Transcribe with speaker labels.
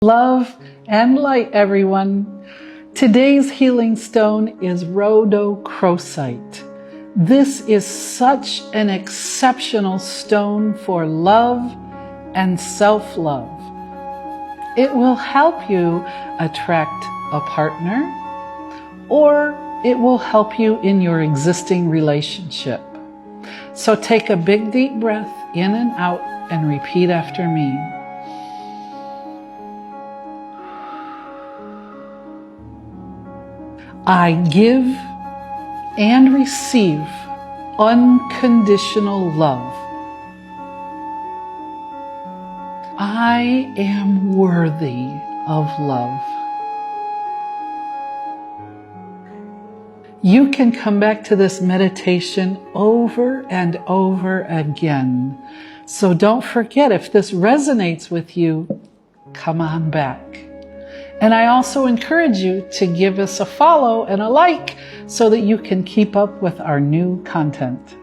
Speaker 1: Love and light, everyone. Today's healing stone is Rodochrosite. This is such an exceptional stone for love and self-love. It will help you attract a partner, or it will help you in your existing relationship. So take a big deep breath in and out and repeat after me. I give and receive unconditional love. I am worthy of love. You can come back to this meditation over and over again. So don't forget, if this resonates with you, come on back. And I also encourage you to give us a follow and a like so that you can keep up with our new content.